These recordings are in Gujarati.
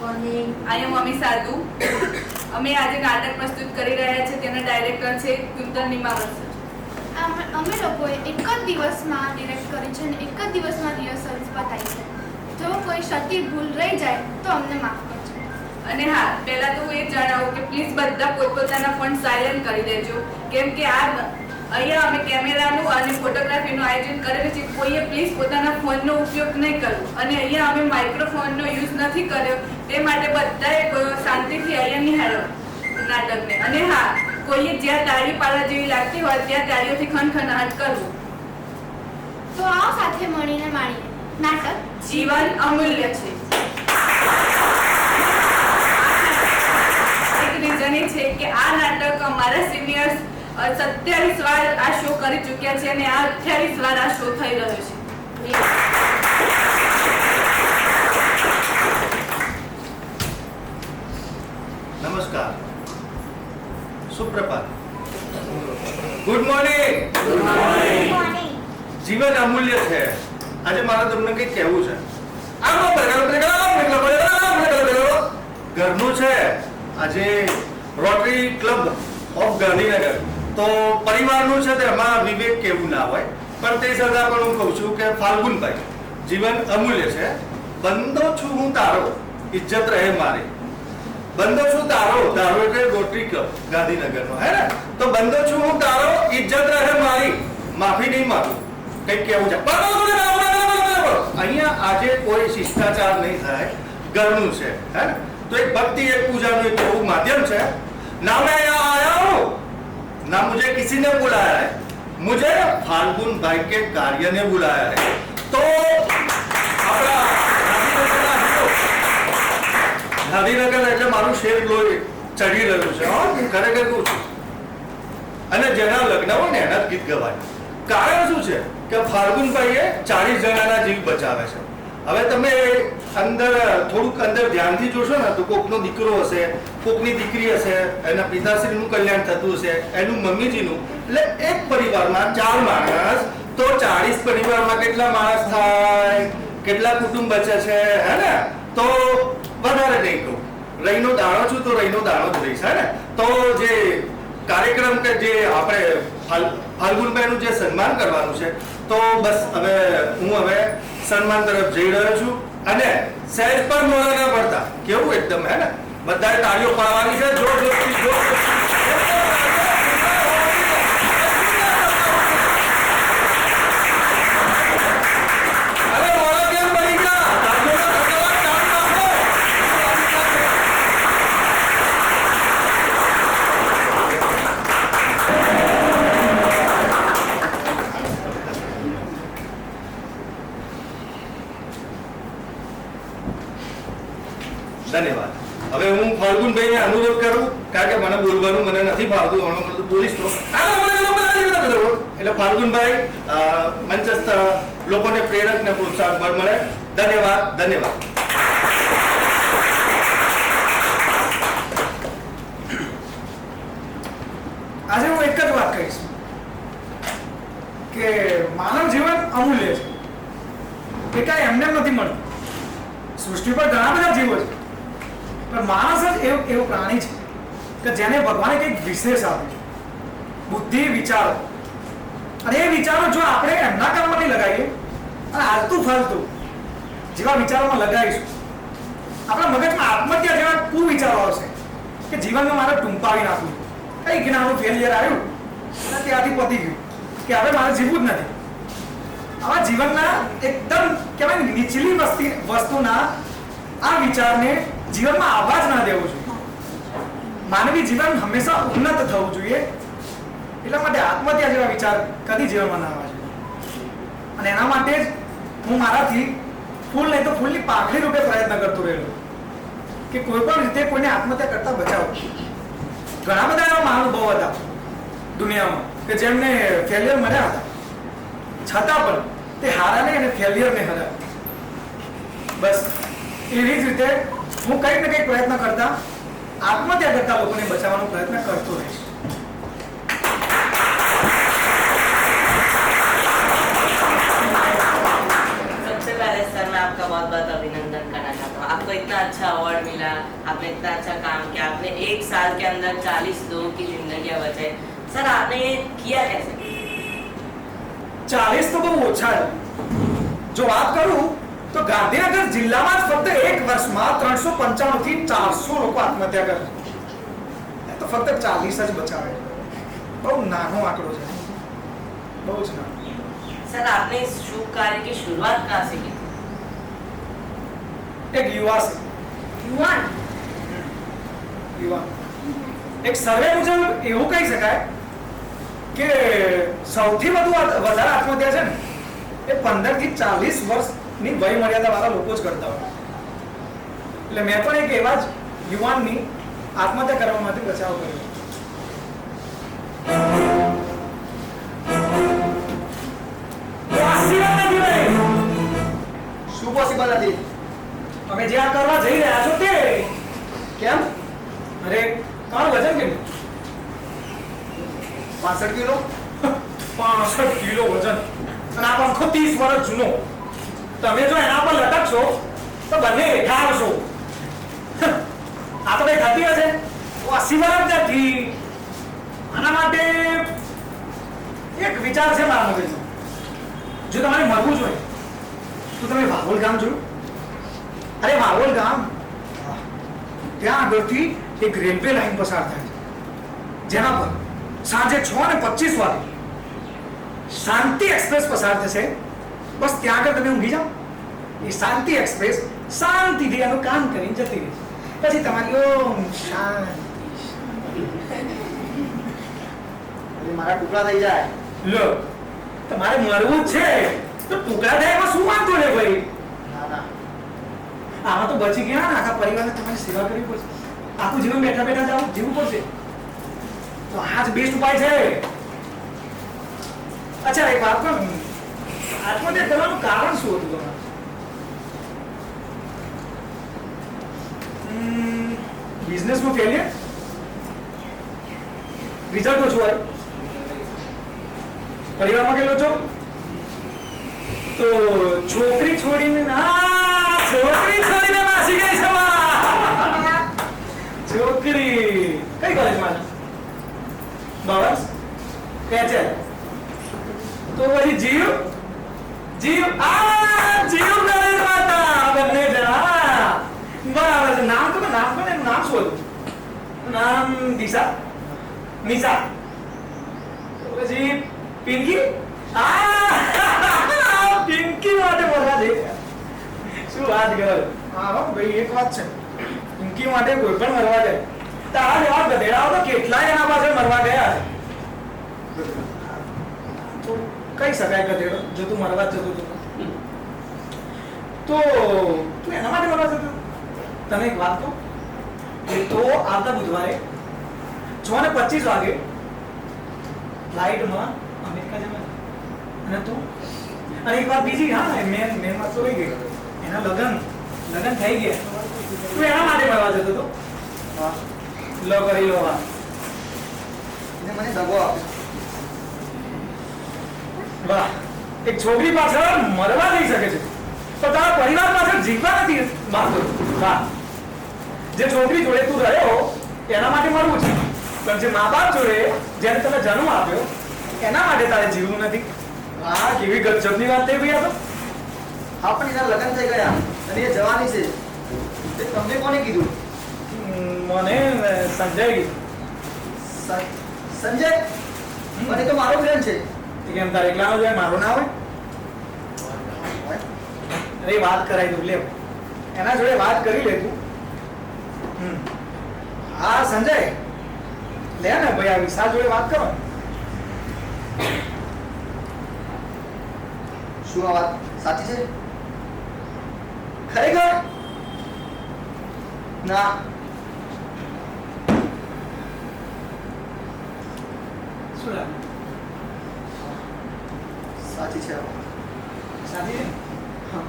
મોર્નિંગ. આઈ એમ મમ્મી સાધુ. અમે આજે નાટક પ્રસ્તુત કરી રહ્યા છીએ. તેના ડાયરેક્ટર છે કુંતલ નિમાવર સર. અમે લોકોએ એક જ દિવસમાં ડિરેક્ટ કરી છે અને એક જ દિવસમાં રિહર્સલ્સ બતાવી છે. જો કોઈ સતી ભૂલ રહી જાય તો અમને માફ કરજો. અને હા, પહેલા તો હું એ જણાવું કે પ્લીઝ બધા પોતપોતાના ફોન સાયલેન્ટ કરી દેજો, કેમ કે અહીંયા અમે કેમેરાનું અને ફોટોગ્રાફીનું આયોજન કરેલું છે. કોઈએ પ્લીઝ પોતાના ફોનનો ઉપયોગ નહીં કરવો. અને અહીંયા અમે માઇક્રોફોનનો યુઝ નથી કર્યો, તે માટે બધાએ શાંતિથી અહીંયા નિહાળો નાટકને. અને હા, કોઈએ જ્યાં તાળી પાડવા જેવી લાગતી હોય ત્યાં તાળીઓથી ખનખનાટ કરવું. તો આવો સાથે મળીને માણીએ નાટક જીવન અમૂલ્ય છે. એક રીઝન એ છે કે આ નાટક અમારા સિનિયર્સ 27 વાર આ શો કરી ચૂક્યા છે અને આ 28 વાર આ શો થઈ રહ્યો છે. નમસ્કાર, સુપ્રભાત, ગુડ મોર્નિંગ. જીવન અમૂલ્ય છે. આજે મારે તમને કંઈક કહેવું છે. ઘરનું છે આજે રોટરી ક્લબ ઓફ ગાંધીનગર, તો પરિવારનું છે તેમાં વિવેક કેવું ના હોય, પણ તે છતાં પણ હું કહું છું કે ફાલ્ગુનભાઈ, જીવન અમૂલ્ય છે. બંધો છું હું તારો, ઇજ્જત રહે મારી. બંધો છું તારો, તારો એટલે રોટરી ક્લબ ગાંધીનગરનો, હે ને? તો બંધો છું હું તારો, ઇજ્જત રહે મારી, માફી નહીં માંગુ. કંઈક કેવું છે. અહીંયા આજે કોઈ શિષ્ટાચાર નહીં થાય, ઘરનું છે, હે ને? તો એક ભક્તિ, એક पूजाનું एक એવું माध्यम છે. ना मैं यहाँ आया हूँ, ना मुझे किसी ने बुलाया है, मुझे फाल्गुन भाई के कार्य ने बुलाया है. तो આપણા ગાંધીનગર એટલે મારું શેર લોહી ચડી રહ્યું છે. ખરેખર કહું છું. અને જેના લગ્ન હોય ને એના જ ગીત ગવાય. કારણ શું છે કે ફાલ્ગુનભાઈએ 40 જણાના જીવ બચાવે છે. હવે તમે અંદર થોડુંક અંદર ધ્યાનથી જોશો ને તો કોકનો દીકરો હશે, કોકની દીકરી હશે, એના પિતાશ્રીનું કલ્યાણ થતું હશે, એનું મમ્મીજીનું. એટલે એક પરિવારમાં 4 માણસ, તો 40 પરિવારમાં કેટલા માણસ થાય, કેટલા કુટુંબ બચે છે, હે ને? તો વધારે નહીં કહું, રહીનો દાણો છું તો રહીનો દાણો જ રહીશ, હે ને? તો જે કાર્યક્રમ કે જે આપણે ફાલ્ગુનભાઈનું જે સન્માન કરવાનું છે, તો બસ હું સન્માન તરફ જઈ રહ્યો છું. અને સહેજ પર મોડા ના પડતા, કેવું એકદમ, હે ને? બધાએ તાળીઓ પાડવાની છે, જોર જોરથી, જોર ધન્યવાદ. હવે હું ફાલ્ગુનભાઈને અનુરોધ કરું, કારણ કે મને બોલવાનું મને નથી ફાવતું, હમણાં બધું બોલીશ તો એટલે ફાલ્ગુનભાઈ મંચસ્થ લોકોને પ્રેરક ને પ્રોત્સાહન બળ મળે. ધન્યવાદ, ધન્યવાદ. આજે હું એક જ વાત કહીશ કે માનવ જીવન અમૂલ્ય છે. એ કાંઈ એમને નથી મળતું. સૃષ્ટિ પર ઘણા બધા જીવો છે, પણ માણસ જ એવું પ્રાણી છે કે જેને ભગવાને કંઈક વિશેષ આપ્યું છે. બુદ્ધિ, વિચારો. અને એ વિચારો જો આપણે એમના કામમાં નહીં લગાવીએ અને હાલતું ફાલતું જેવા વિચારોમાં લગાવીશું, આપણા મગજમાં આત્મહત્યા જેવા કુવિચારો આવશે કે જીવનમાં મારે ટૂંપાવી નાખવું, કઈ જ્ઞાનનું ફેલિયર આવ્યું અને ત્યાંથી પતી ગયું કે હવે મારે જીવવું જ નથી. આવા જીવનના એકદમ કહેવાય ને નીચલી વસ્તુના આ વિચારને જીવનમાં આવવા જ ના દેવો જોઈએ. માનવી જીવન હંમેશા ઉન્નત થવું જોઈએ. એટલા માટે આત્મહત્યા જેવા વિચાર કદી જીવનમાં ના આવવા જોઈએ. અને એના માટે જ હું મારાથી ફૂલ નહીં તો ફૂલની પાંખડી રૂપે પ્રયત્ન કરતો રહેલો કે કોઈ પણ રીતે કોઈને આત્મહત્યા કરતા બચાવો. ઘણા બધા એવા મહાનુભાવો હતા દુનિયામાં કે જેમને ફેલિયર મળ્યા હતા, છતાં પણ તે હારાને અને ફેલિયરને હરાવ્યા. બસ એવી જ રીતે હું કંઈક ને કંઈક પ્રયત્ન કરતા આત્મહત્યા કરતા લોકોને બચાવવાનો પ્રયત્ન કરતો રહીશ. सबसे पहले सर मैं आपका बहुत बहुत अभिनंदन करना चाहता हूँ. आप आपको इतना अच्छा अवार्ड मिला, आपने इतना अच्छा काम किया, आपने 1 साल के अंदर 40 लोगों की जिंदगियां बचाई। सर आपने ये किया कैसे? 40 તો બહુ ઓછા છે. જો વાત કરું તો ગાંધીનગર જિલ્લામાં જ ફક્ત એક વર્ષમાં 395 થી 400 લોકો આત્મહત્યા કરે છે. તો ફક્ત 40 જ બચાવે. બહુ નાનો આંકડો છે. બહુ જ નાનો. सर आपने इस शुभ कार्य की शुरुआत कहाँ से की? એક યુવા છે. યુવાન યુવા એક સર્વે મુજબ એવું કહી શકાય કે સૌથી વધારે આત્મહત્યા છે ને એ 15 થી 40 વર્ષની વય મર્યાદા વાળા લોકો જ કરતા હોય. એટલે મેં પણ એક એવા જ યુવાનની આત્મહત્યા કરવા માટે બચાવ કર્યો. શું પોસિબલ નથી? અમે જે આ કરવા જઈ રહ્યા છો તે કેમ? અરે તમારું વજન કેટલું? 65 કિલો? 65 કિલો વજન અને આ પંખો 30 વર્ષ જૂનો. તમે જો એના પર લટકશો તો બંને હેઠા આવશો. આ તો કઈ થતી હશે? 80 વર્ષ નથી. આના માટે એક વિચાર છે મારા મગજમાં. જો તમારે મરવું જોઈએ તો તમે વાવોલ ગામ જોયું? અરે વાવોલ ગામ, ત્યાં આગળથી એક રેલવે લાઈન પસાર થાય છે જેના પર સાંજે 6:25 વાગે શાંતિ એક્સપ્રેસ પસાર થશે. બસ ત્યાં આગળ તમે ઊંઘી જાઓ. એ શાંતિ એક્સપ્રેસ શાંતિથી એનું કામ કરીને જતી રહેશે. પછી તમારી ઓમ શાંતિ. મારા ટુકડા થઈ જાય. લો, તમારે મરવું જ છે તો ટુકડા થાય એમાં શું વાંધો લે ભાઈ? ના ના, આમાં તો બચી ગયા ને, આખા પરિવારને તમારી સેવા કરવી પડશે. આખું જીવન બેઠા બેઠા જાવ જીવવું પડશે. તો આ જ બેસ્ટ ઉપાય છે. અચ્છા એક વાત કહું, આત્મહત્યા કરવાનું કારણ શું હતું તમારું? બિઝનેસમાં ફેલિયર, રિઝલ્ટ ઓછું આવ્યું, પરિવારમાં કેટલો છો તો છોકરી છોડીને નાસી ગઈ છે. છોકરી કઈ કોલેજમાં છે? બસ કે તો પછી જીવ કોલેજમાં હતા બંને જણા. બરાબર છે. નામ શું હતું? નામ દિશા, નિશા, પછી પિંકી. પિંકી માટે મરવા દે. શું વાત કરો? હા ભાઈ, એક વાત છે, પિંકી માટે કોઈ પણ મરવા જાય. તારા જેવા ગધેડાઓ તો કેટલાય એના પાસે મરવા ગયા છે. તો કહી શકાય ગધેડો જો તું મરવા જ જતો હતો તો તું એના માટે મરવા જતો? તને એક વાત કહું, એ તો આવતા બુધવારે 6:25 વાગે ફ્લાઇટમાં અમેરિકા જવા. અને તું અને એક વાત બીજી, હા મેન વાત તો રહી ગઈ, એના લગન થઈ ગયા. તું એના માટે મળવા જતો હતો? હા. લો કરી લો વાત. એને મને દગો આપ્યો. વાહ, એક છોકરી પાછળ મરવા જઈ શકે છે તો તારા પરિવાર પાછળ જીવવા નથી માંગતો. વાહ, જે છોકરી જોડે તું રહ્યો એના માટે મરવું છે, પણ જે મા બાપ જોડે જેને તને જન્મ આપ્યો એના માટે તારે જીવવું નથી. હા, કેવી ગજબની વાત થઈ ભાઈ. આ તો હા, પણ એના લગ્ન થઈ ગયા અને એ જવાની છે. તે તમને કોને કીધું? મને સંજય કીધું. સંજય? મને તો મારો ફ્રેન્ડ છે. કેમ તારે એકલાનો જાય, મારો ના હોય? અરે વાત કરાઈ દઉં, લે એના જોડે વાત કરી લે તું. હા સંજય, લે ને ભાઈ, આ વિશાલ જોડે વાત કરો. શું આ વાત સાચી છે? ખરેખર? ના. શું લાગે? સાચી છે. સાચી છે? હા.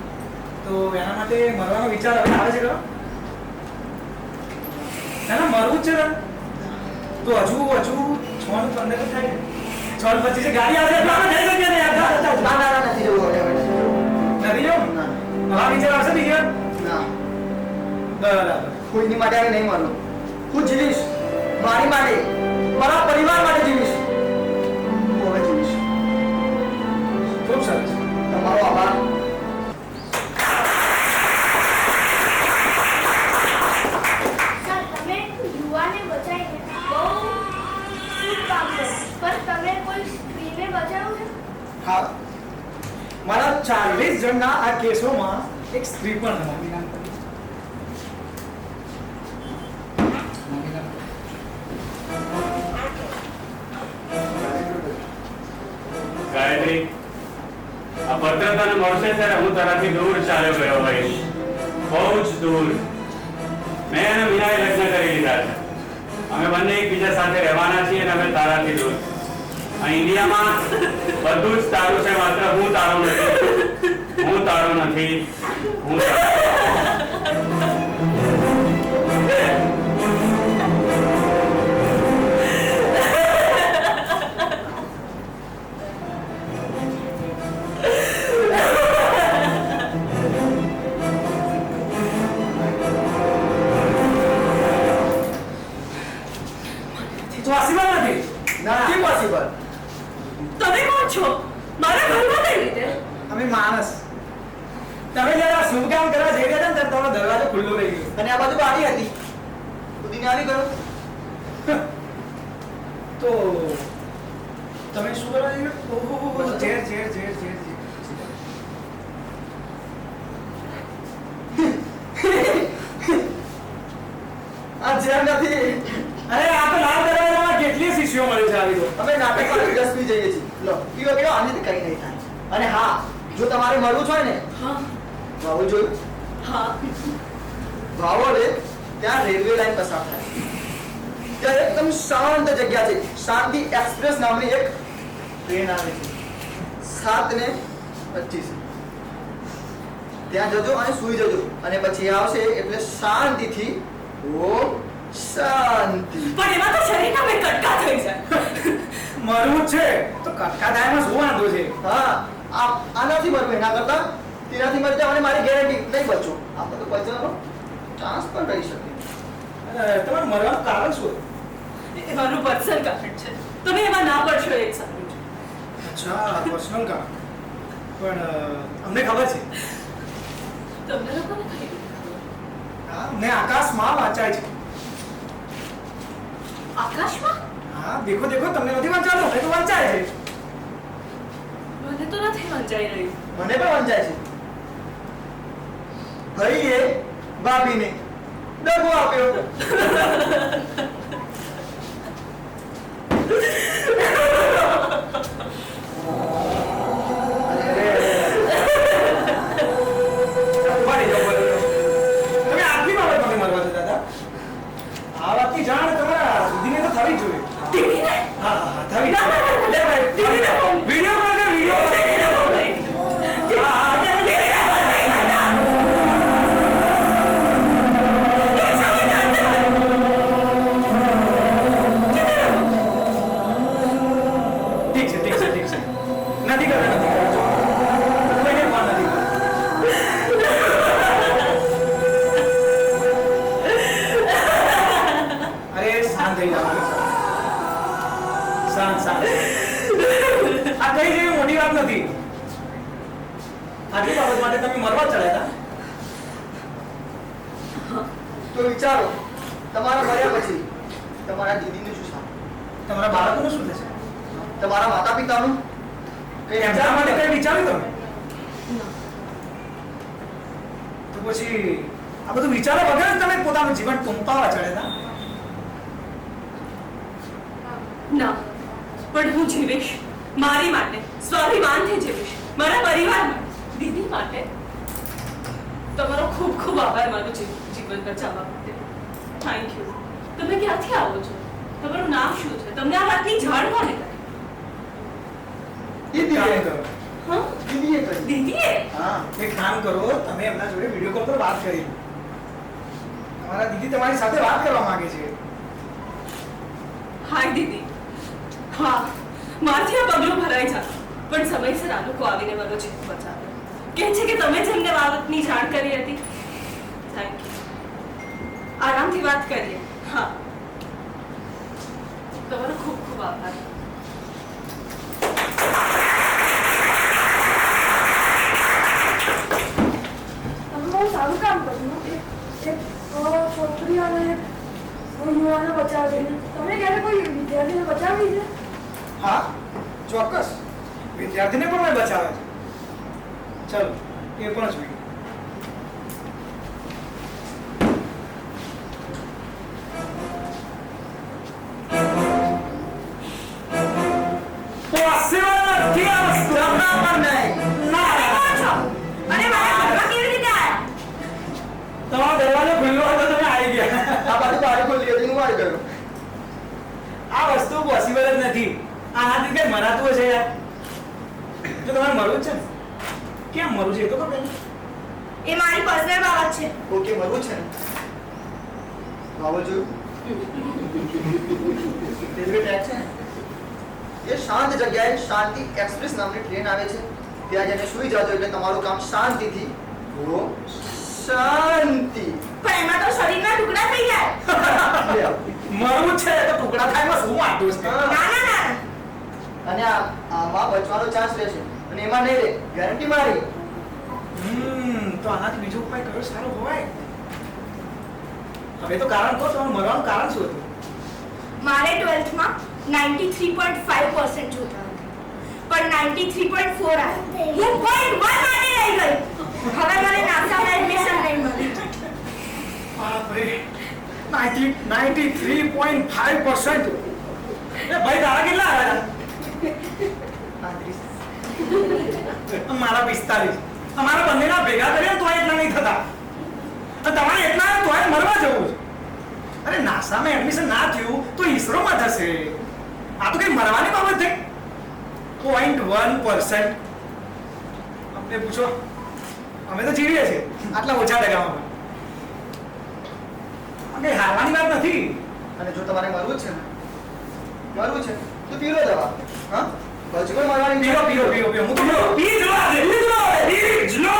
તો એના માટે મરવાનો વિચાર હવે આવે છે ખરો? એના મરવું જ છે ને? તો હજુ 6:15 થાય. 6:25 ગાડી આવે એટલે આપણે જઈ શકીએ ને યાર. ના ના ના, નથી જવું હવે. નથી જવું? ના હા, વિચાર આવશે બીજી વાર? ના. બરાબર. કોઈની માટે આવી નહીં મરું. હું જીવીશ મારી માટે, મારા પરિવાર માટે જીવીશ. હું હવે જીવીશ. ખૂબ સરસ. તમારો આભાર. સર, તમે યુવાને બચાવીને બહુ શુભ કામ કર્યું. પણ તમે કોઈ સ્ત્રીને બચાવ્યું છે? હા, મારા 40 જણના આ કેસોમાં એક સ્ત્રી પણ હતી. ગાયત્રી, આ પત્ર તને મળશે ત્યારે હું તારાથી દૂર ચાલ્યો ગયો ભાઈ, બહુ જ દૂર. મેં અને મીનાએ લગ્ન કરી લીધા છે. અમે બંને એકબીજા સાથે રહેવાના છીએ અને અમે તારાથી દૂર. આ ઇન્ડિયામાં બધું જ તારું છે, માત્ર હું તારો નથી. હું તારો નથી. હું તારો. પોસિબલ નથી. ના, impossible. તમે કોણ છો? મારા ઘરમાં કઈ રીતે? અમે માણસ. તમે જરા શુભ કામ કરવા જઈ રહ્યા હતા ને ત્યારે તમારો દરવાજો ખુલ્લો રહી ગયો. અને આ બાજુ બારી હતી. કૂદીને આવી ગયો. તો તમે શું કરવા જઈ ગયા? ઓહો, ઝેર ઝેર ઝેર ઝેર ઝેર. આ જેમ નથી. અરે આ તો લાલ દરવાજામાં કેટલી શીશીઓ મળે છે આવી તો. અમે નાટકમાં જસ્મી જઈએ છીએ. લો, પીવો પીવો, આનાથી કંઈ નહીં થાય. અને હા, જો તમારે મળવું જ હોય ને, હા ભાવો જોયું? હા ભાવોડે ત્યાં રેલવે લાઈન પસાર થાય. ત્યાં એકદમ શાંત જગ્યા છે. શાંતિ એક્સપ્રેસ નામની એક ટ્રેન આવે છે. 7:25. ત્યાં જજો અને સૂઈ જજો. અને પછી આવશે એટલે શાંતિથી ઓમ શાંતિ. પણ એમાં તો શરીરના બે કટકા થઈ જાય. મરવું જ છે તો કટકા થાયમાં શું વાંધો છે? હા, આનાથી મરવું એના કરતા તેનાથી મરી જાવ અને મારી ગેરંટી નહીં બચો. આપણે તો બચવાનો ચાન્સ પણ રહી શકે. તમારે મરવાનું કારણ શું? એવાનું પર્સનલ કારણ છે. તમે એમાં ના પડશો એક સારું છે. અચ્છા, પર્સનલ કારણ. પણ અમને ખબર છે. તમને લોકોને કઈ હા, મેં આકાશમાં વાંચાય છે. આકાશમાં? હા, દેખો દેખો, તમને નથી વાંચાતો, એ તો વાંચાય છે. મને તો નથી વંચાઈ રહ્યું. મને પણ વંચાય છે. ભાઈએ ભાભીને દગો આપ્યો. ઉપાડી જાઓ, બોલો. તમે આટલી બાબતમાંથી મરવા જતા હતા? આ વાતની જાણ તમારા દીદીને તો થવી જ જોઈએ. દીદીને? હા હા હા, થવી જ ના, ના, ના, ના. લે ભાઈ, દીદીને ફોન. વિડીયો કોલ કર, વિડીયો કોલ. હા, હા, ઠીક છે, ઠીક છે, ઠીક છે. નથી કરતા, નથી કરતા. કોઈને ફોન નથી કરતા. અરે શાંત થઈ જાઓ. શાંત શાંત. આ કઈ જેવી મોટી વાત નથી. આટલી બાબત માટે તમે મરવા ચડ્યા હતા? તો વિચારો, તમારા મર્યા પછી તમારા દીદીનું શું થાય? તમારા બાળકોનું શું થશે? તમારા માતા પિતાનું કઈ એમના માટે વિચાર કઈ વિચાર્યું તમે? તો પછી આ બધું વિચાર્યા વગર જ તમે પોતાનું જીવન ટૂંકાવા ચડ્યા હતા? ના, પણ હું જીવીશ મારી માટે, સ્વાભિમાનથી જીવીશ, મારા પરિવાર માટે, દીદી માટે. તમારો ખૂબ ખૂબ આભાર માનું જીવન બચાવવા માટે. Thank you. તમે ક્યાંથી આવો છો? તમારું નામ શું છે? તમને આ વાતની જાણ કોને કરી? દીદીએ કામ કરો. હા, દીદીએ કરી. દીદીએ? હા, એક કામ કરો, તમે એમના જોડે વિડીયો કોલ પર વાત કરી લો. તમારા દીદી તમારી સાથે વાત કરવા માંગે છે. હાય દીદી. હા, મારથી આ પગલું ભરાઈ જાય, પણ સમયસર આ લોકો આવીને મારો જીવ બચાવ્યો. કહે છે કે તમે જ એમને બાબતની જાણ કરી હતી. Thank you. આરામથી વાત કરીએ. હા, તમારો ખૂબ ખૂબ આભાર. તમે બહુ સારું કામ કર્યું. એક છોકરી અને યુવાને બચાવીને તમે ક્યારે કોઈ વિદ્યાર્થીને બચાવી છે? હા, ચોક્કસ. વિદ્યાર્થીને પણ મેં બચાવે છે. ચલો એ પણ જોઈએ. તમારો દરવાજો ખુલ્લો હતો, તમે આવી ગયા. આ બાજુ બારી ખોલી હતી, હું બહાર ગયો. આ વસ્તુ પોસિબલ જ નથી. આનાથી કઈ મરાતું હશે યાર. જો તમારે મળવું જ છે ને, ક્યાં મળવું છે એ તો ખબર નહીં. એ મારી પર્સનલ બાબત છે. ઓકે, મરવું છે ને? બાબો જોયું? રેલવે ટ્રેક છે ને, એ શાંત જગ્યાએ શાંતિ એક્સપ્રેસ નામની ટ્રેન આવે છે. ત્યાં જઈને સુઈ જાજો એટલે તમારું કામ શાંતિથી પૂરો. શાંતિ. પણ એમાં તો શરીરના ટુકડા થઈ જાય. લે આવો. મળવું છે તો ટુકડા થાય એમાં શું વાંધો છે? ના ના ના. અને આમાં બચવાનો ચાન્સ રહેશે અને એમાં નહીં રહે, ગેરંટી મારી. તો આનાથી બીજો ઉપાય કયો સારો હોય? હવે તો કારણ કહો, તમારું મરવાનું કારણ શું હતું? મારે 12th માં 93.5% જોતા હતા. પણ 93.4 આવ્યા. હું 0.1 માટે રહી ગઈ. હવે મને નાસામાં એડમિશન નહીં મળ્યું. બાપરે, 93.5%. એ ભાઈ તારા કેટલા આવ્યા? 35. મારા 45. અમારા બંનેના ભેગા કરીએ તો એટલા નહીં થતા. અને તમારે એટલા તોય મરવા જવું છે. અરે નાસામાં એડમિશન ના થયું તો ઈસરોમાં થશે. આ તો કઈ મરવાની બાબત થઈ. 0.1%. અમને પૂછો, અમે તો જીવીએ છીએ આટલા ઓછા ટકામાં. કઈ હારવાની વાત નથી. અને જો તમારે મરવું જ છે ને, મરવું છે તો પી લો દવા. હા, બચકો મરવાની પીરો પીરો પીરો પીરો હું તો પી જ લો આજે. પી જ લો.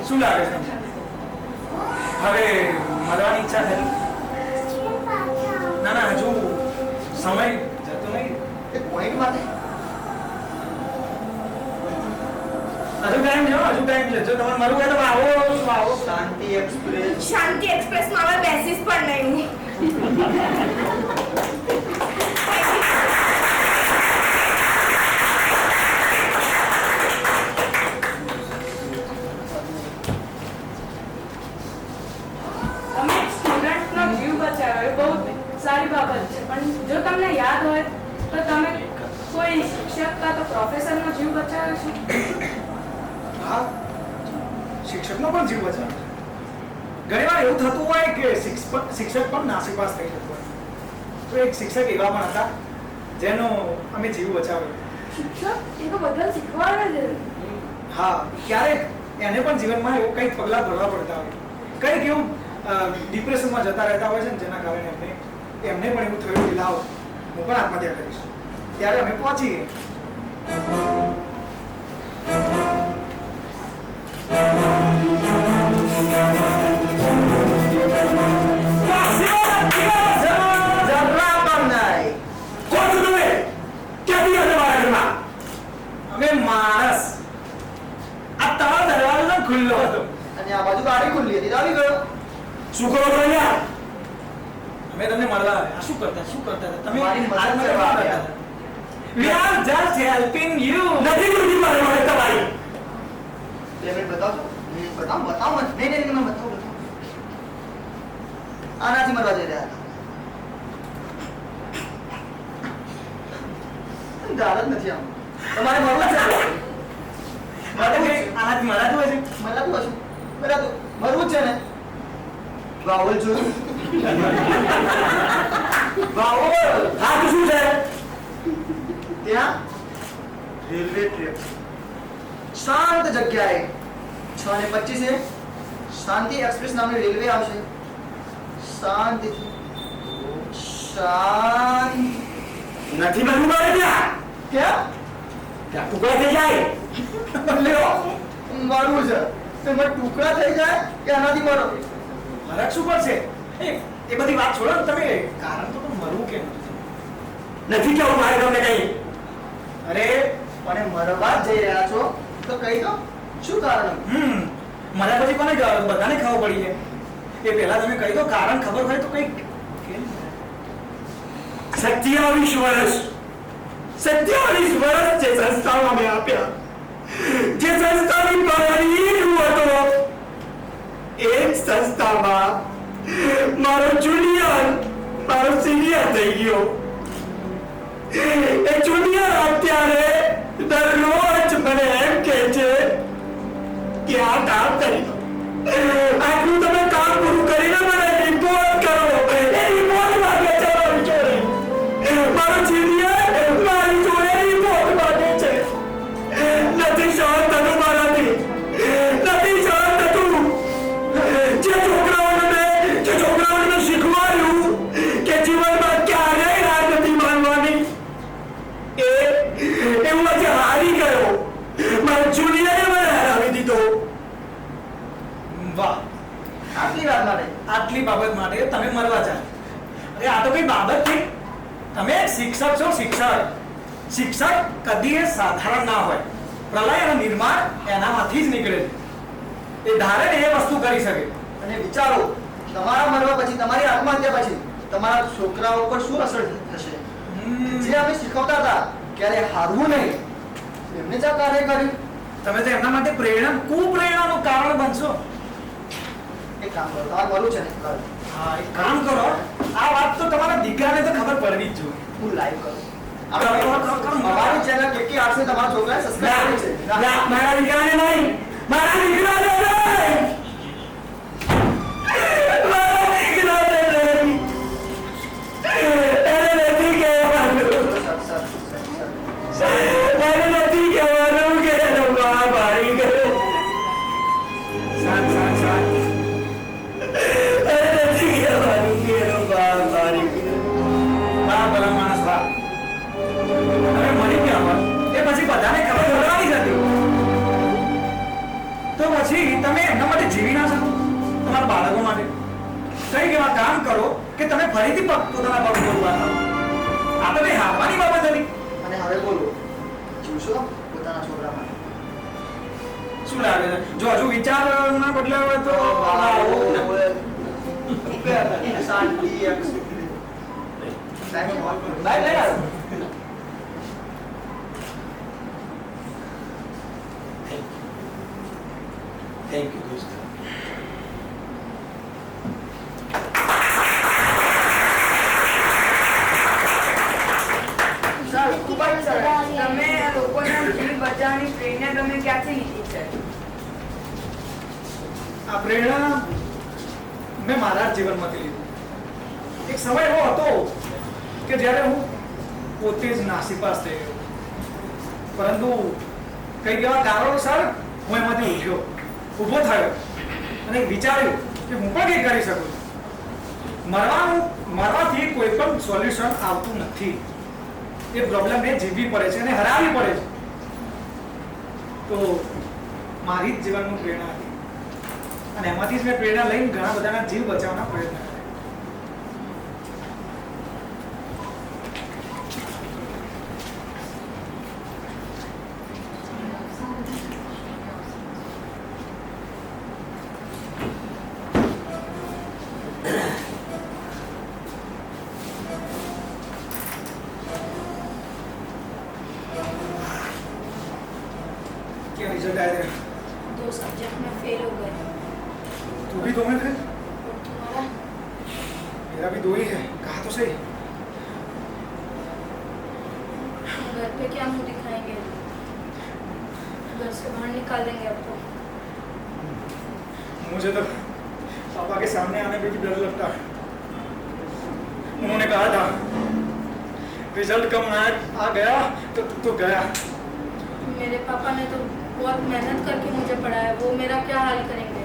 શું લાગે છે? હવે મરવાની ઈચ્છા થઈ? ના ના, હજુ સમય જતો નહીં. એક પોઈન્ટ માટે હજુ ટાઈમ છે, હજુ ટાઈમ છે. જો તમારે મરવું હોય તો આવો આવો. શાંતિ એક્સપ્રેસ. શાંતિ એક્સપ્રેસમાં હવે બેસીસ પણ નહીં હું. તમે એક સ્ટુડન્ટનો જીવ બચાવ્યો એ બહુ સારી બાબત છે. પણ જો તમને યાદ હોય તો તમે કોઈ શિક્ષક કાં તો પ્રોફેસરનો જીવ બચાવ્યો છે? હા, શિક્ષકનો પણ જીવ બચાવે છે. ઘણીવાર એવું થતું હોય કે શિક્ષક પણ નાસીપાસ થઈ જતું હોય. તો એક શિક્ષક એવા પણ હતા જેનો અમે જીવ બચાવ્યો. શિક્ષક એ તો બધા શીખવાડે છે. હા, ક્યારેક એને પણ જીવનમાં એવું કંઈક પગલાં ભરવા પડતા હોય. કંઈક એવું ડિપ્રેશનમાં જતા રહેતા હોય છે ને, જેના કારણે એમને પણ એવું થયું કે લાવો હું પણ આત્મહત્યા કરીશ. ત્યારે અમે પહોંચી ગઈ. જરા પણ નહીં. કોણ છો તમે? ક્યાંથી આવ્યા મારા ઘરમાં? અમે માણસ. આ તમારો દરવાજો તો ખુલ્લો હતો. અને આ બાજુ ગાડી ખુલ્લી હતી, આવી ગયો. શું કરો છો અહીંયા? અમે તમને મળવા આવ્યા. શું કરતા હતા તમે? મારી મદદ આત્મહત્યા કરવા કરતા આવ્યા. હતા. We are just helping you. નથી કરતી મારે મદદ તમારી. 2 મિનિટ બતાવજો. બતાવો મને. નહીં મને બતાવો. આનાથી મરવા જઈ રહ્યા હતા. ગાળ જ નથી આમ. તમારે મરવું છે. આનાથી મરાતું હોય છે? મરાતું હશે. મરાતું મરવું જ છે ને. બાવલ જોયું. બાવલ. હા, તો શું છે? ત્યાં રેલવે ટ્રેક શાંત જગ્યાએ 6:25 શાંતિ એક્સપ્રેસ નામની રેલવે આવશે. શાંતિથી શાંતિ નથી મરવું મારે ત્યાં. કેમ? ત્યાં ટુકડા થઈ જાય. લ્યો મરવું છે એમાં ટુકડા થઈ જાય કે એનાથી મરો? ફરક શું પડશે? એ બધી વાત છોડો ને તમે. કારણ તો મરવું કેમ નથી કેવું મારે તમને કઈ. અરે પણ મરવા જ જઈ રહ્યા છો તો કહી દો શું કારણ? મને પછી કોને બધાને ખબર પડી છે. એ પહેલા તમે કહી દો કારણ ખબર હોય તો કઈ. 27 વર્ષ જે સંસ્થામાં મેં આપ્યા, જે સંસ્થાની બહારની હું હતો, એ સંસ્થામાં મારો જુનિયર મારો સિનિયર થઈ ગયો. એ જુનિયર અત્યારે દરરોજ મને એમ કહે છે કે આ કામ કરી દો, આટલું તમે કામ પૂરું કરીને મને રિપોર્ટ કરો. એ રિપોર્ટ માંગે છે મારી જોડે. મારો જુનિયર મારી જોડે રિપોર્ટ માંગે છે. નથી સહન થતું મારાથી, નથી સહન થતું. જે છોકરાઓને મેં શીખવાડ્યું કે જીવનમાં ક્યારેય હાર નથી માનવાની, હું આજે હારી ગયો. મારા જુનિયરે મને હરાવી દીધો. વાહ, આટલી વાત માટે આટલી બાબત માટે તમે મરવા ચાલો. અરે આ તો કઈ બાબત નહીં. તમે એક શિક્ષક છો. શિક્ષક કદી એ સાધારણ ના હોય. પ્રલય અને નિર્માણ એનામાંથી જ નીકળે છે. એ ધારે ને એ વસ્તુ કરી શકે. અને વિચારો તમારા મરવા પછી, તમારી આત્મહત્યા પછી તમારા છોકરાઓ પર શું અસર થશે? જે અમે શીખવતા હતા ક્યારે હારવું નહીં, એમને જ આ કાર્ય કર્યું. તમે તો એમના માટે કુપ્રેરણાનું કારણ બનશો. એક કામ કરો, તમારે મળવું છે ને? હા, એક કામ કરો. આ વાત તો તમારા દીકરાને તો ખબર પડવી જ જોઈએ. હું લાઈવ કરું. કરો. અમારી ચેનલ કેટલી આવશે તમારા છોકરાએ સબસ્ક્રાઇબ કરી છે? મારા દીકરાને નહીં. મારા દીકરાને નહીં. એને નથી કહેવાનું. એને નથી કહેવાનું કે એનો બાપ હારી ગયો. એને નથી કહેવાનું કે એનો બાપ હારી ગયો. બા ભલા માણસ બા. હવે મરી ગયા હોત એ પછી બધાને ખબર પડવાની જ હતી. તો પછી તમે એમના માટે જીવી ના શકો? તમારા બાળકો માટે કઈ એવા કામ કરો કે તમે ફરીથી પોતાના પગ બોલવા થાઓ. આ તો કઈ હારવાની બાબત હતી. અને હવે બોલો, જીવશો પોતાના છોકરા માટે? શું લાગે છે? જો હજુ વિચાર ના બદલાવ હોય તો શાંતિ બાય લઈ આવો. થેન્ક યુ દોસ્ત. ખૂબ જ સરસ. તમે આ લોકોના જીવ બચાવવાની પ્રેરણા તમે ક્યાંથી લીધી છે? આ પ્રેરણા મેં મારા જ જીવનમાંથી લીધી. એક સમય એવો હતો કે જ્યારે હું પોતે જ નાસીપાસ થઈ ગયો, પરંતુ કઈ એવા કારણોસર હું એમાંથી ઊભો થયો અને વિચાર્યું કે હું પણ કંઈ કરી શકું. મરવાથી કોઈ પણ સોલ્યુશન આવતું નથી. એ પ્રોબ્લેમને જીવવી પડે છે અને હરાવવી પડે છે. તો મારી જ જીવનનું પ્રેરણા હતી અને એમાંથી જ મેં પ્રેરણા લઈને ઘણા બધાના જીવ બચાવવાના પ્રયત્ન કર્યા. क्या रिजल्ट आया तेरा? 2 सब्जेक्ट में फेल हो गए। तू भी 2 में फेल? और तुम्हारा? मेरा भी 2 ही है. कहा तो सही. घर पे क्या मुंह दिखाएंगे? घर से बाहर निकाल देंगे अब तो. मुझे तो पापा के सामने आने में भी डर लगता है. उन्होंने कहा था रिजल्ट कम आ गया तो गया. मेरे पापा ने तो बहुत मेहनत करके मुझे पढ़ाया, वो मेरा क्या हाल करेंगे?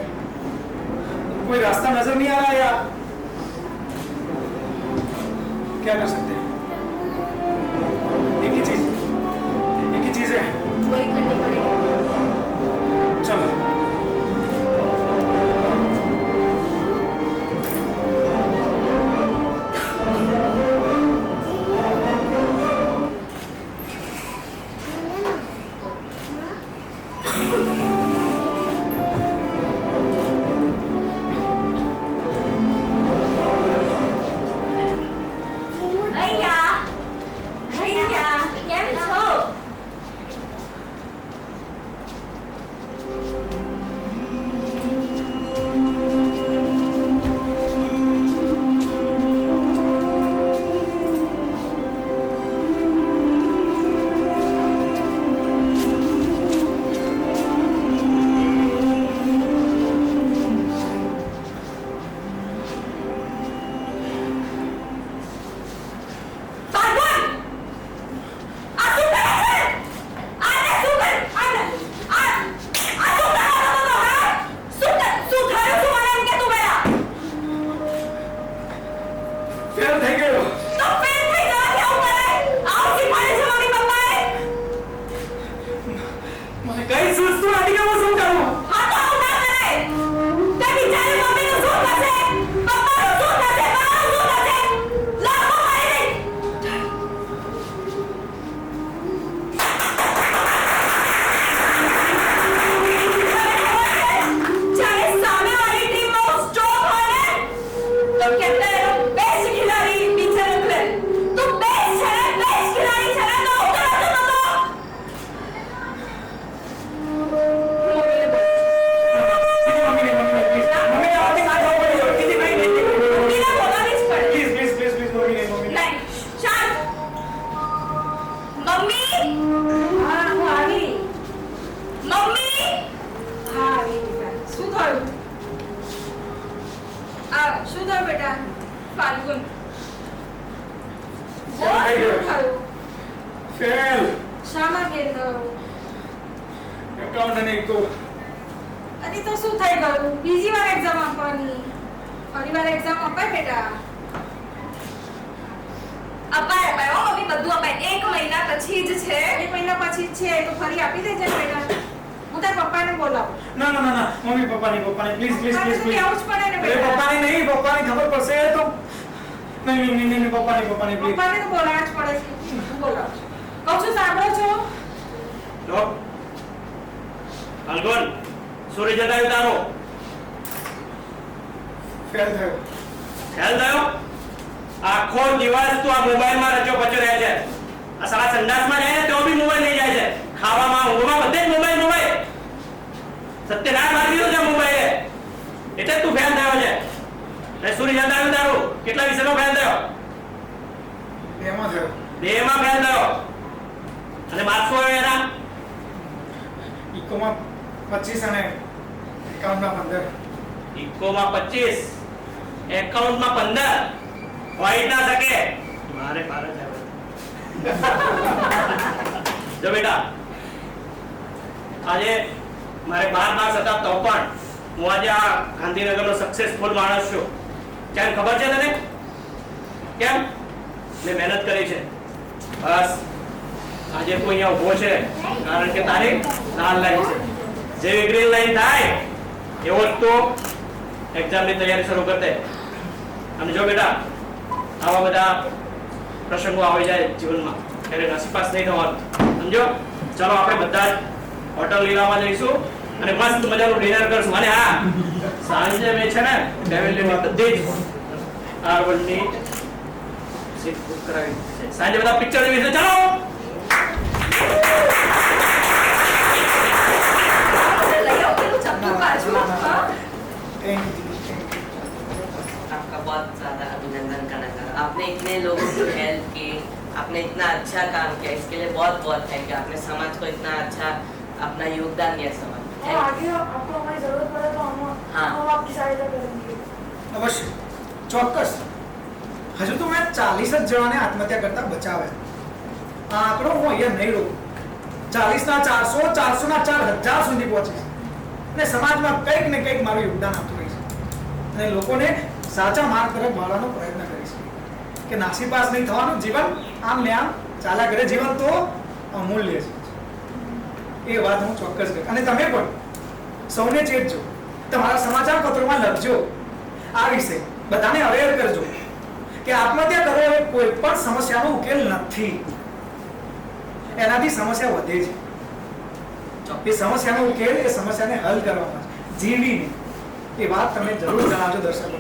कोई रास्ता नजर नहीं आ रहा यार. क्या कर सकते हैं? હા હું આવી. મમ્મી હા આવી બેટા. શું થયું? શું થયું બેટા? ફાલ્ગુન શું થઈ ગયું? શું થયું? ફેલ શામાં ફેલ થયો? એકાઉન્ટ અને ઇકો. અરે તો શું થઈ ગયું? બીજી વાર એક્ઝામ આપવાની. ફરી વાર એક્ઝામ અપાય બેટા. અપાય હો મમ્મી, બધું અપાય. 1 મહિના પછી જ છે. 1 મહિના પછી જ છે તો ફરી આપી દેજે ને બેટા. હું તાર પપ્પાને બોલાવું. ના ના ના ના મમ્મી પપ્પાની પ્લીઝ પ્લીઝ પપ્પાને પ્લીઝ તો કહેવું જ પડે ને અરે બેટા. પપ્પાની નહીં, પપ્પાની ખબર પડશે તો નહીં પપ્પાની પ્લીઝ. પપ્પાને તો બોલાવવા જ પડે છે. હું બોલાવું છું. કહું છું સાંભળો છો? લો ફાલ્ગુન, શું રિઝલ્ટ આવ્યું તારું? ફેલ થયો. ખ્યાલ થયો? આખો દિવસ તું આ મોબાઈલમાં રચો પચો રહે છે. આ સારા સંડાસમાં રહે ને તો બી મોબાઈલ લઈ જાય છે. ખાવામાં ઊંઘમાં બધે જ મોબાઈલ સત્યનાશ મારી દીધો છે મોબાઈલે. એટલે જ તું ફેલ થયો છે. અને શું રિઝલ્ટ આવ્યું તારું? કેટલા વિષયમાં ફેલ થયો? એમાં થયો. 2 માં ફેલ થયો. અને માર્ક્સ શું આવ્યા એના? ઇકોમાં 25 અને એકાઉન્ટમાં 15. ઇકોમાં 25, એકાઉન્ટમાં 15. હોય ના શકે. મારે 12 જ આવે. જો બેટા, આજે મારે 12 માર્ક્સ હતા તો પણ હું આજે આ ગાંધીનગરનો સક્સેસફુલ માણસ છું. કેમ ખબર છે તને? કેમ? મેં મહેનત કરી છે. બસ આજે તું અહીંયા ઊભો છે કારણ કે તારી લાલ લાઈન છે. જેવી ગ્રીન લાઈન થાય એવો જ તું એક્ઝામની તૈયારી શરૂ કરી દે. અને જો બેટા, આવા બધા પ્રસંગો આવી જાય જીવનમાં ત્યારે નસીપાસ નહીં થવાનું, સમજો? ચલો આપણે બધા જ હોટલ લીલામાં જઈશું અને મસ્ત મજાનું ડિનર કરશું. અને હા, સાંજે મેં છે ને ફેમિલીની બધી જ આરવણની સીટ બુક કરાવી છે. સાંજે બધા પિક્ચર જોઈશું. ચલો લઈ આવો પેલું ચપ્પુ પાછું. હા? आपका बहुत ज़्यादा अभिनंदन करना चाहता हूं। आपने इतने लोगों की हेल्प की, आपने इतना अच्छा काम किया, इसके लिए बहुत बहुत थैंक यू। आपने समाज को इतना अच्छा अपना योगदान दिया समाज में। और आगे आपको हमारी जरूरत पड़े तो हाँ। हम आपकी सहायता करेंगे. અવશ્ય, ચોક્કસ. હજુ તો મેં 40 જ જણાને આત્મહત્યા કરતા બચાવ્યા. આ આંકડો હું અહીંયા નહીં રોકું. 40 ના 400, 400 ના 4000 સુધી પહોંચીશ. અને સમાજમાં કંઈક ને કંઈક મારું યોગદાન આપતું રહીશ. અને લોકોને સાચા માર્ગ તરફ વાળવાનો પ્રયત્ન કરીશ. કે નાસીપાસ નહીં થવાનું, જીવન આમ ને આમ ચાલ્યા કરે. જીવન તો અમૂલ્ય છે. એ વાત હું ચોક્કસ કરીશ. અને તમે પણ સૌને ચેતજો, તમારા સમાચાર પત્રોમાં લખજો આ વિશે, બધાને અવેર કરજો કે આત્મહત્યા કરો એ કોઈ પણ સમસ્યાનો ઉકેલ નથી. એનાથી સમસ્યા વધે છે. એ સમસ્યાનો ઉકેલ એ સમસ્યાને હલ કરવામાં છે, જીવીને. એ વાત તમે જરૂર જણાવજો દર્શકોને.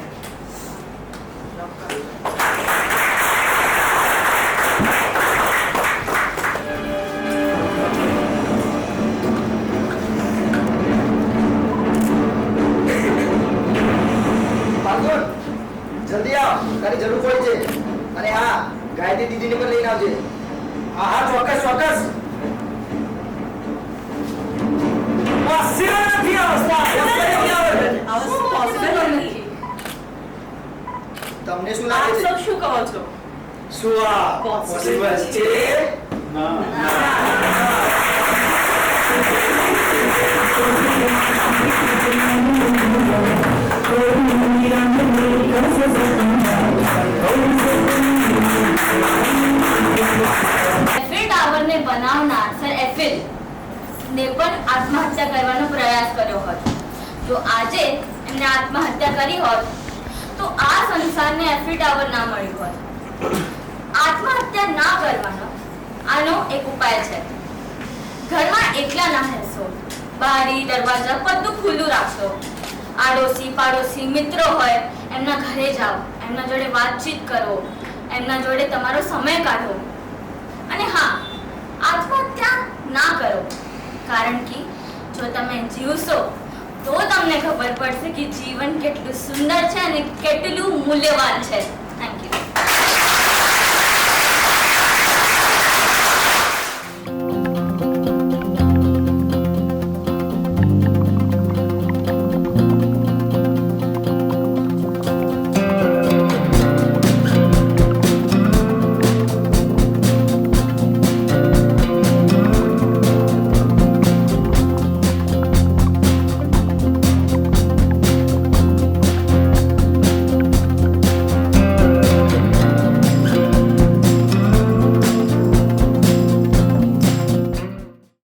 ફાલ્ગુન, જલ્દી આવ, તારી જરૂર પડી છે. અને હા, ગાયત્રી દીદીને પણ લઈને આવજે. હા હા, ચોક્કસ ચોક્કસ. પોસિબલ નથી આ વસ્તુ. તમને શું आप લાગે છે? सब શું કહો છો? શું આ પોસિબલ છે? એફિલ ટાવરને બનાવનાર સર એફિલ ને પણ આત્મહત્યા કરવાનો પ્રયાસ કર્યો હતો. જો આજે એમને આત્મહત્યા કરી હોત તો આ સંસારને એફિલ ટાવર ના મળ્યું હોત. આત્મહત્યા ના કરવાનો આનો એક ઉપાય છે. ઘરમાં એકલા ના રહેશો. બારી દરવાજા બધું ખુલ્લું રાખશો. આડોશી પાડોશી મિત્રો હોય એમના ઘરે જાઓ, એમના જોડે વાતચીત કરો, એમના જોડે તમારો સમય કાઢો. અને હા, આત્મહત્યા ના કરો, કારણ કે જો તમે જીવશો તો તમને ખબર પડશે કે જીવન કેટલું સુંદર છે અને કેટલું મૂલ્યવાન છે.